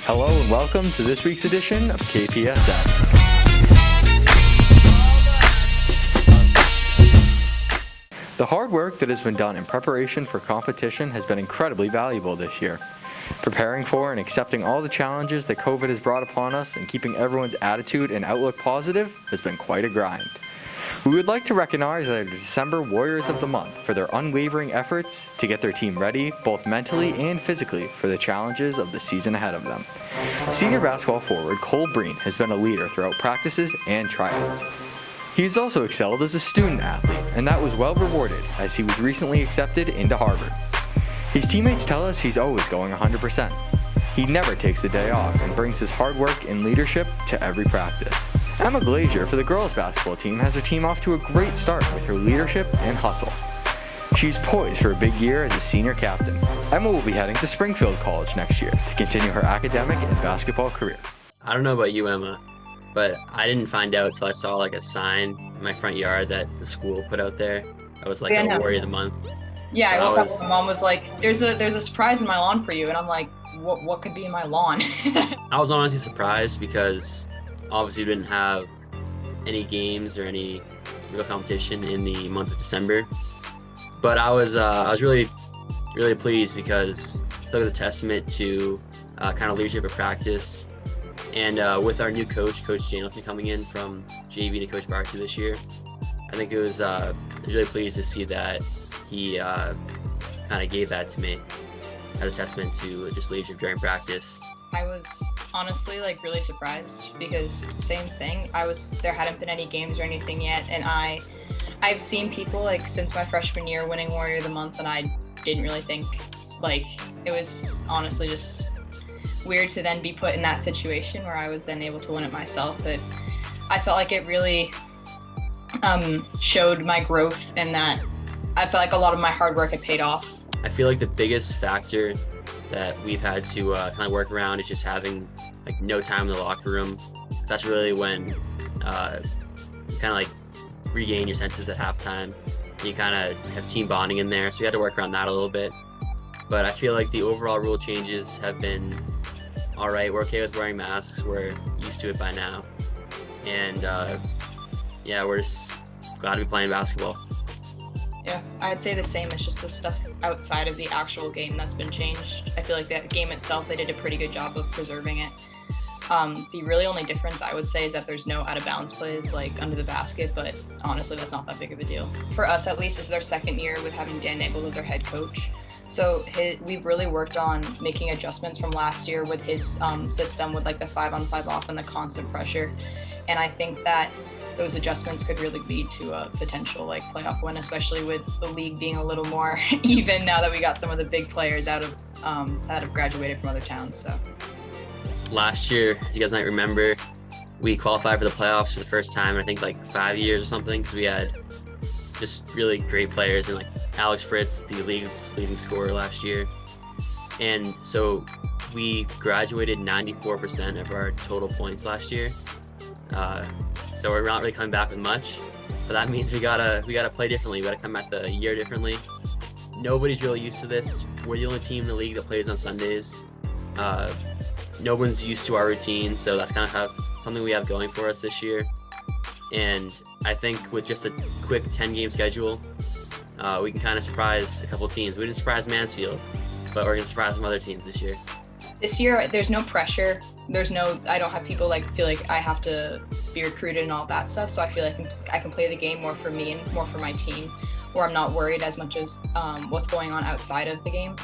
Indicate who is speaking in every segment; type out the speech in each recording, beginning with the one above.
Speaker 1: Hello and welcome to this week's edition of KPSN. The hard work that has been done in preparation for competition has been incredibly valuable this year. Preparing for and accepting all the challenges that COVID has brought upon us and keeping everyone's attitude and outlook positive has been quite a grind. We would like to recognize our December Warriors of the Month for their unwavering efforts to get their team ready, both mentally and physically, for the challenges of the season ahead of them. Senior basketball forward Cole Breen has been a leader throughout practices and tryouts. He has also excelled as a student athlete, and that was well rewarded as he was recently accepted into Harvard. His teammates tell us he's always going 100%. He never takes a day off and brings his hard work and leadership to every practice. Emma Glazier for the girls basketball team has her team off to a great start with her leadership and hustle. She's poised for a big year as a senior captain. Emma will be heading to Springfield College next year to continue her academic and basketball career.
Speaker 2: I don't know about you, Emma, but I didn't find out until I saw a sign in my front yard that the school put out there. I was a Warrior of the Month.
Speaker 3: Yeah, so I was my mom was like, there's a surprise in my lawn for you. And I'm like, what could be in my lawn?
Speaker 2: I was honestly surprised because obviously we didn't have any games or any real competition in the month of December. But I was really pleased because it was a testament to kind of leadership at practice. And with our new coach, Coach Janelson, coming in from JV to Coach varsity this year, I think I was really pleased to see that he kind of gave that to me as a testament to just leadership during practice.
Speaker 3: I was honestly really surprised because same thing. There hadn't been any games or anything yet, and I've seen people since my freshman year winning Warrior of the Month, and I didn't really think it was honestly just weird to then be put in that situation where I was then able to win it myself. But I felt like it really showed my growth, and that I felt like a lot of my hard work had paid off.
Speaker 2: I feel like the biggest factor that we've had to kind of work around is just having no time in the locker room. That's really when you kind of regain your senses at halftime. You kind of have team bonding in there, so we had to work around that a little bit. But I feel like the overall rule changes have been all right. We're okay with wearing masks. We're used to it by now. And yeah, we're just glad to be playing basketball.
Speaker 3: Yeah, I'd say the same. It's just the stuff outside of the actual game that's been changed. I feel like that game itself, they did a pretty good job of preserving it. The really only difference I would say is that there's no out of bounds plays under the basket, but honestly, that's not that big of a deal. For us, at least, this is our second year with having Dan Nagel as our head coach. So we've really worked on making adjustments from last year with his system with the 5-on-5 off and the constant pressure. And I think that those adjustments could really lead to a potential playoff win, especially with the league being a little more even now that we got some of the big players out of that have graduated from other towns. So
Speaker 2: last year, as you guys might remember, we qualified for the playoffs for the first time in I think 5 years or something, because we had just really great players, and Alex Fritz, the league's leading scorer last year. And so we graduated 94% of our total points last year. So we're not really coming back with much, but that means we gotta play differently. We gotta come at the year differently. Nobody's really used to this. We're the only team in the league that plays on Sundays. No one's used to our routine, so that's kind of something we have going for us this year. And I think with just a quick 10-game schedule, we can kind of surprise a couple teams. We didn't surprise Mansfield, but we're gonna surprise some other teams this year.
Speaker 3: This year, there's no pressure. I don't have people feel like I have to be recruited and all that stuff. So I feel like I can play the game more for me and more for my team, where I'm not worried as much as what's going on outside of the game.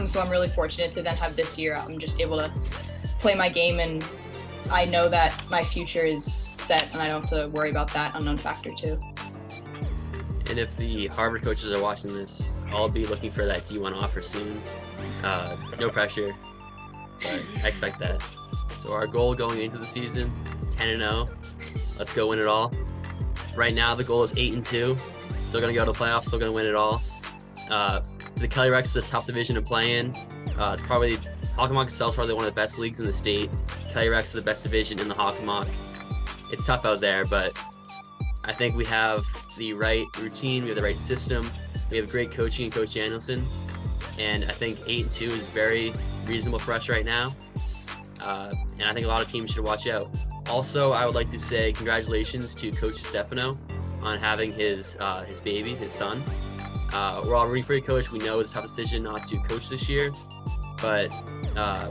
Speaker 3: So I'm really fortunate to then have this year. I'm just able to play my game, and I know that my future is set, and I don't have to worry about that unknown factor too.
Speaker 2: And if the Harvard coaches are watching this, I'll be looking for that D1 offer soon. No pressure, but I expect that. So our goal going into the season, 10-0. Let's go win it all. Right now the goal is 8-2. Still gonna go to the playoffs, still gonna win it all. The Kelly Rex is a tough division to play in. It's probably, Hockomock itself is probably one of the best leagues in the state. Kelly Rex is the best division in the Hockomock. It's tough out there, but I think we have the right routine, we have the right system, we have great coaching in Coach Janelson, and I think 8-2 is very reasonable for us right now. and I think a lot of teams should watch out. Also, I would like to say congratulations to Coach Stefano on having his baby, his son. We're all rooting for you, Coach. We know it's a tough decision not to coach this year, but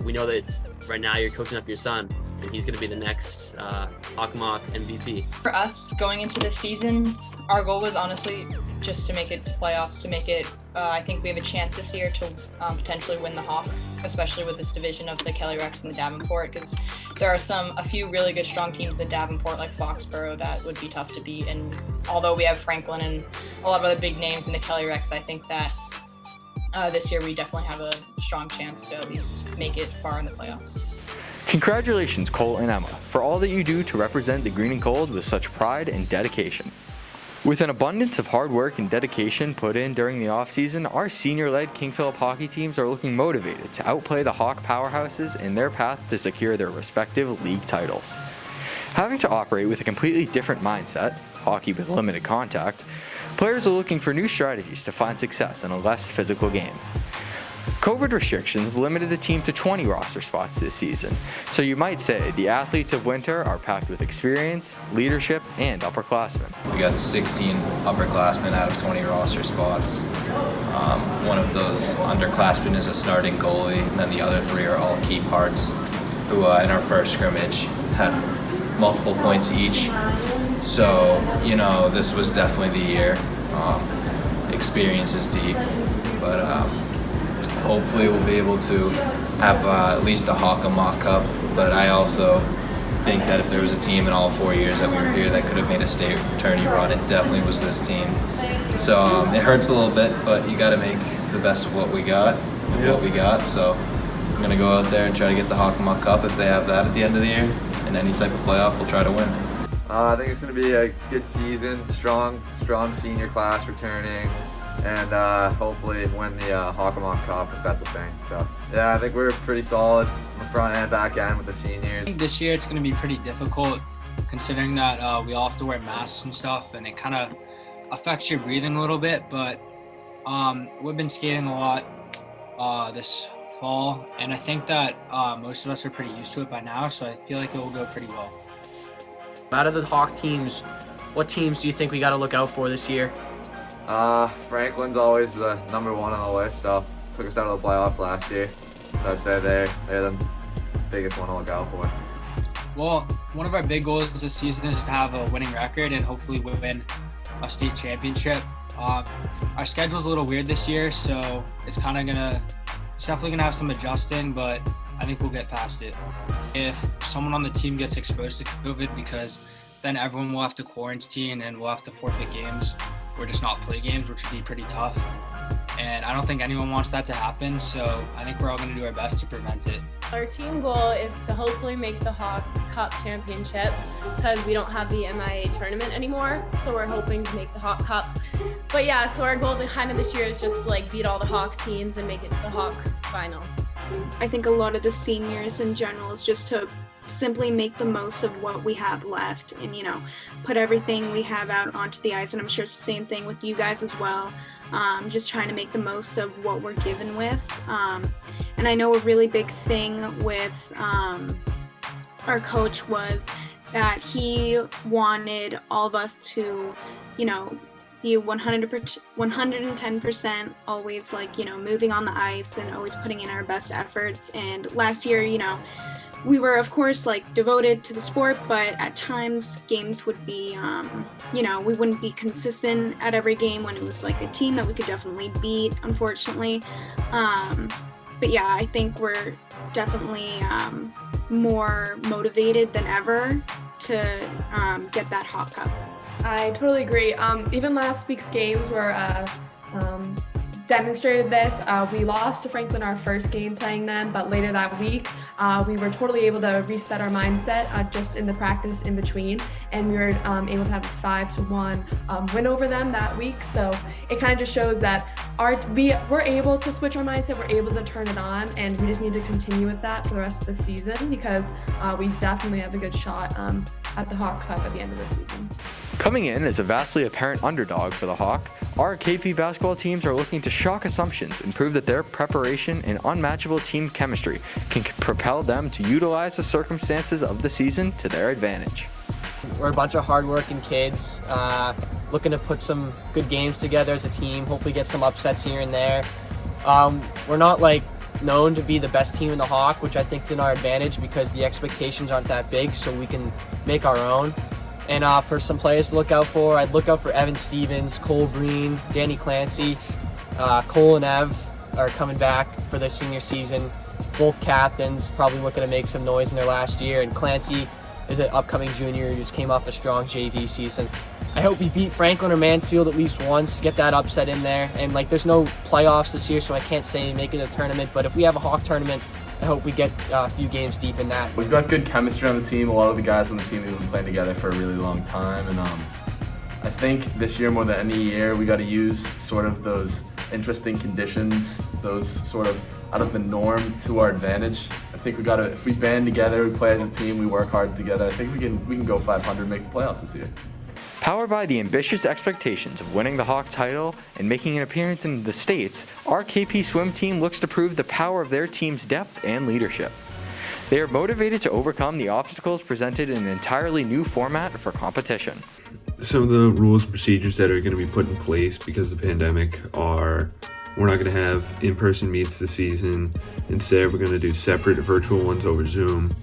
Speaker 2: we know that right now you're coaching up your son, and he's going to be the next Hockomock MVP.
Speaker 3: For us, going into this season, our goal was honestly just to make it to playoffs, to make it, I think we have a chance this year to potentially win the Hawk, especially with this division of the Kelly Rex and the Davenport, because there are a few really good strong teams in the Davenport, like Foxborough, that would be tough to beat. And although we have Franklin and a lot of other big names in the Kelly Rex, I think that this year we definitely have a strong chance to at least make it far in the playoffs.
Speaker 1: Congratulations, Cole and Emma, for all that you do to represent the Green and Gold with such pride and dedication. With an abundance of hard work and dedication put in during the offseason, our senior-led King Philip hockey teams are looking motivated to outplay the Hawk powerhouses in their path to secure their respective league titles. Having to operate with a completely different mindset, hockey with limited contact, players are looking for new strategies to find success in a less physical game. COVID restrictions limited the team to 20 roster spots this season, so you might say the athletes of winter are packed with experience, leadership, and upperclassmen.
Speaker 4: We got 16 upperclassmen out of 20 roster spots. One of those underclassmen is a starting goalie, and then the other 3 are all key parts who in our first scrimmage had multiple points each. So, this was definitely the year. Experience is deep, but hopefully we'll be able to have at least a Hockomock Cup, but I also think that if there was a team in all 4 years that we were here that could have made a state tourney run, it definitely was this team. So it hurts a little bit, but you got to make the best of what we got. So I'm going to go out there and try to get the Hockomock Cup if they have that at the end of the year, and any type of playoff we'll try to win.
Speaker 5: I think it's going to be a good season, strong senior class returning, and hopefully win the Hockomock Cup if that's a thing. So yeah, I think we're pretty solid on the front and back end with the seniors.
Speaker 6: I think this year it's going to be pretty difficult considering that we all have to wear masks and stuff, and it kind of affects your breathing a little bit, but we've been skating a lot this fall, and I think that most of us are pretty used to it by now, so I feel like it will go pretty well.
Speaker 7: Out of the Hawk teams, what teams do you think we got to look out for this year?
Speaker 5: Franklin's always the number 1 on the list, so took us out of the playoffs last year. So I'd say they're the biggest one to look out for.
Speaker 6: Well, one of our big goals this season is to have a winning record and hopefully win a state championship. Our schedule's a little weird this year, so it's definitely gonna have some adjusting, but I think we'll get past it. If someone on the team gets exposed to COVID, because then everyone will have to quarantine and we'll have to forfeit games or just not play games, which would be pretty tough. And I don't think anyone wants that to happen, so I think we're all going to do our best to prevent it.
Speaker 8: Our team goal is to hopefully make the Hawk Cup championship because we don't have the MIA tournament anymore, so we're hoping to make the Hawk Cup. But yeah, so our goal kind of this year is just to beat all the Hawk teams and make it to the Hawk final.
Speaker 9: I think a lot of the seniors in general is just to simply make the most of what we have left and put everything we have out onto the ice, and I'm sure it's the same thing with you guys as well. Just trying to make the most of what we're given with, and I know a really big thing with our coach was that he wanted all of us to be 110% always moving on the ice and always putting in our best efforts. And last year we were of course devoted to the sport, but at times games would be we wouldn't be consistent at every game when it was a team that we could definitely beat, unfortunately. But yeah, I think we're definitely more motivated than ever to get that Hawk Cup.
Speaker 10: I totally agree. Even last week's games were demonstrated this. We lost to Franklin our first game playing them, but later that week we were totally able to reset our mindset just in the practice in between, and we were able to have a 5-1 win over them that week. So it kind of just shows that we're able to switch our mindset, we're able to turn it on, and we just need to continue with that for the rest of the season because we definitely have a good shot at the Hawk Cup at the end of the season.
Speaker 1: Coming in as a vastly apparent underdog for the Hawk, our KP basketball teams are looking to shock assumptions and prove that their preparation and unmatchable team chemistry can propel them to utilize the circumstances of the season to their advantage.
Speaker 7: We're a bunch of hardworking kids looking to put some good games together as a team, hopefully get some upsets here and there. We're not known to be the best team in the Hawk, which I think is in our advantage because the expectations aren't that big, so we can make our own. And for some players to look out for, I'd look out for Evan Stevens, Cole Breen, Danny Clancy. Cole and Ev are coming back for their senior season. Both captains, probably looking to make some noise in their last year. And Clancy is an upcoming junior who just came off a strong JV season. I hope we beat Franklin or Mansfield at least once, get that upset in there. And there's no playoffs this year, so I can't say make it a tournament. But if we have a Hawk tournament, I hope we get a few games deep in that.
Speaker 11: We've got good chemistry on the team. A lot of the guys on the team have been playing together for a really long time. And I think this year more than any year, we got to use sort of those interesting conditions, those sort of out of the norm to our advantage. I think we got to, if we band together, we play as a team, we work hard together, I think we can go 500 and make the playoffs this year.
Speaker 1: Powered by the ambitious expectations of winning the Hawk title and making an appearance in the States, our KP swim team looks to prove the power of their team's depth and leadership. They are motivated to overcome the obstacles presented in an entirely new format for competition.
Speaker 12: Some of the rules and procedures that are going to be put in place because of the pandemic are we're not going to have in-person meets this season. Instead, we're going to do separate virtual ones over Zoom.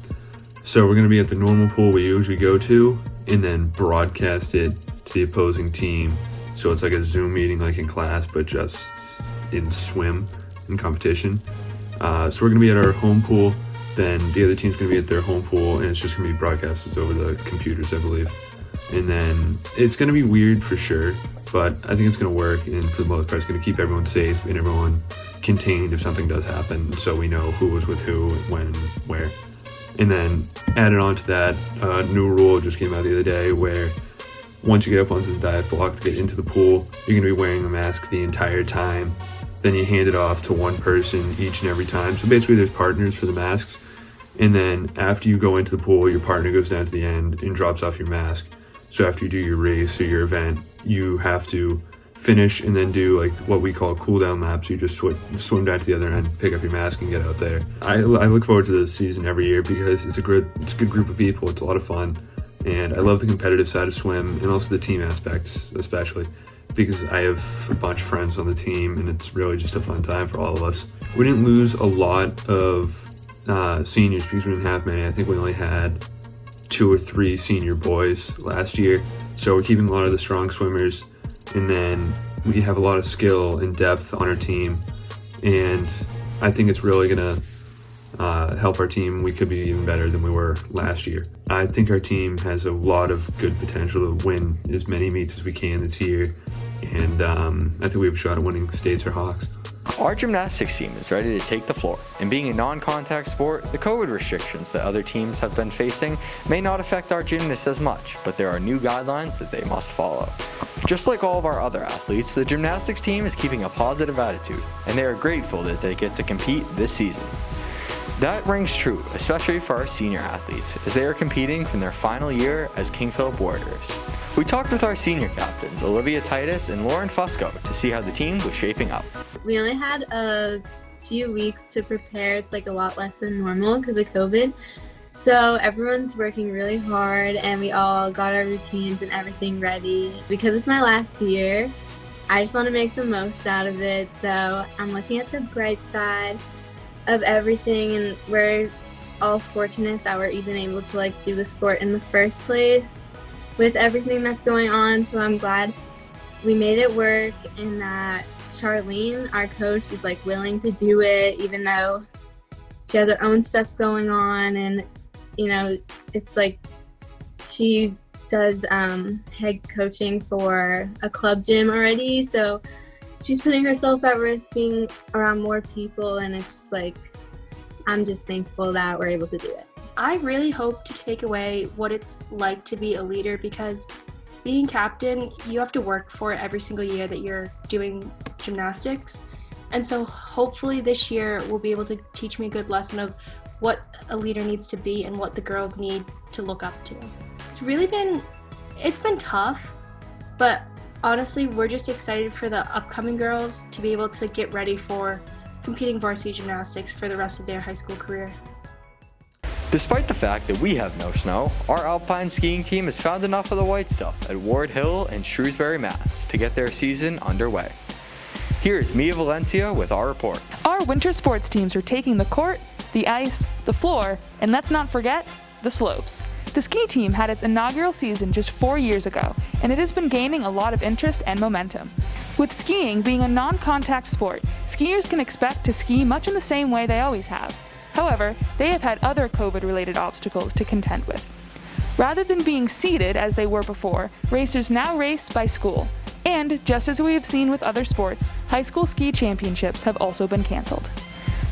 Speaker 12: So we're going to be at the normal pool we usually go to and then broadcast it to the opposing team. So it's like a Zoom meeting like in class, but just in swim in competition. So we're going to be at our home pool, then the other team's going to be at their home pool, and it's just going to be broadcasted over the computers, I believe. And then it's going to be weird for sure, but I think it's going to work, and for the most part it's going to keep everyone safe and everyone contained if something does happen, so we know who was with who, when, where. And then added on to that, a new rule just came out the other day where once you get up onto the dive block to get into the pool, you're going to be wearing a mask the entire time. Then you hand it off to one person each and every time. So basically there's partners for the masks. And then after you go into the pool, your partner goes down to the end and drops off your mask. So after you do your race or your event, you have to finish and then do what we call cool down laps. You just swim down to the other end, pick up your mask and get out there. I look forward to this season every year because it's a good group of people. It's a lot of fun. And I love the competitive side of swim and also the team aspects, especially because I have a bunch of friends on the team and it's really just a fun time for all of us. We didn't lose a lot of seniors because we didn't have many. I think we only had 2 or 3 senior boys last year. So we're keeping a lot of the strong swimmers, and then we have a lot of skill and depth on our team. And I think it's really gonna help our team. We could be even better than we were last year. I think our team has a lot of good potential to win as many meets as we can this year. And I think we have a shot at winning states or Hawks.
Speaker 1: Our gymnastics team is ready to take the floor, and being a non-contact sport, the COVID restrictions that other teams have been facing may not affect our gymnasts as much, but there are new guidelines that they must follow. Just like all of our other athletes, the gymnastics team is keeping a positive attitude, and they are grateful that they get to compete this season. That rings true, especially for our senior athletes, as they are competing from their final year as King Philip Warriors. We talked with our senior captains, Olivia Titus and Lauren Fusco, to see how the team was shaping up.
Speaker 13: We only had a few weeks to prepare. It's a lot less than normal because of COVID. So everyone's working really hard and we all got our routines and everything ready. Because it's my last year, I just want to make the most out of it. So I'm looking at the bright side of everything, and we're all fortunate that we're even able to do the sport in the first place with everything that's going on. So I'm glad we made it work, and that Charlene, our coach, is willing to do it even though she has her own stuff going on. And it's she does head coaching for a club gym already, so she's putting herself at risk being around more people, and it's just I'm just thankful that we're able to do it.
Speaker 14: I really hope to take away what it's like to be a leader, because being captain, you have to work for it every single year that you're doing gymnastics. And so hopefully this year will be able to teach me a good lesson of what a leader needs to be and what the girls need to look up to. It's been tough, but honestly, we're just excited for the upcoming girls to be able to get ready for competing varsity gymnastics for the rest of their high school career.
Speaker 1: Despite the fact that we have no snow, our alpine skiing team has found enough of the white stuff at Ward Hill and Shrewsbury, Mass. to get their season underway. Here's Mia Valencia with our report.
Speaker 15: Our winter sports teams are taking the court, the ice, the floor, and let's not forget, the slopes. The ski team had its inaugural season just 4 years ago, and it has been gaining a lot of interest and momentum. With skiing being a non-contact sport, skiers can expect to ski much in the same way they always have. However, they have had other COVID-related obstacles to contend with. Rather than being seated as they were before, racers now race by school. And, just as we have seen with other sports, high school ski championships have also been canceled.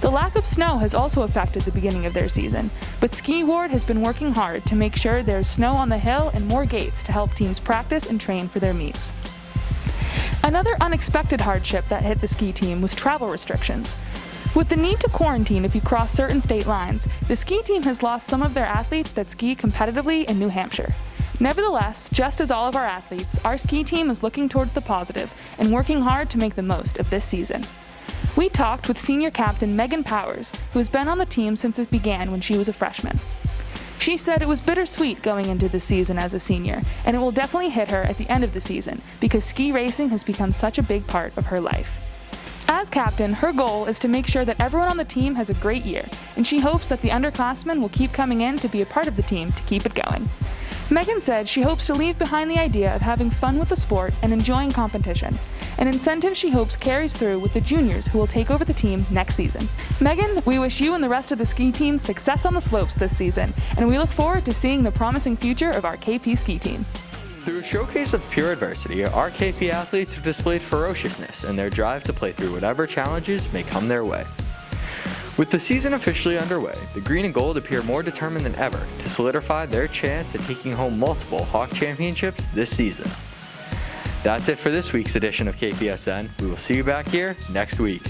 Speaker 15: The lack of snow has also affected the beginning of their season, but Ski Ward has been working hard to make sure there's snow on the hill and more gates to help teams practice and train for their meets. Another unexpected hardship that hit the ski team was travel restrictions. With the need to quarantine if you cross certain state lines, the ski team has lost some of their athletes that ski competitively in New Hampshire. Nevertheless, just as all of our athletes, our ski team is looking towards the positive and working hard to make the most of this season. We talked with senior captain Megan Powers, who has been on the team since it began when she was a freshman. She said it was bittersweet going into the season as a senior, and it will definitely hit her at the end of the season because ski racing has become such a big part of her life. As captain, her goal is to make sure that everyone on the team has a great year, and she hopes that the underclassmen will keep coming in to be a part of the team to keep it going. Megan said she hopes to leave behind the idea of having fun with the sport and enjoying competition, an incentive she hopes carries through with the juniors who will take over the team next season. Megan, we wish you and the rest of the ski team success on the slopes this season, and we look forward to seeing the promising future of our KP ski team.
Speaker 1: Through a showcase of pure adversity, our KP athletes have displayed ferociousness in their drive to play through whatever challenges may come their way. With the season officially underway, the green and gold appear more determined than ever to solidify their chance at taking home multiple Hawk championships this season. That's it for this week's edition of KPSN. We will see you back here next week.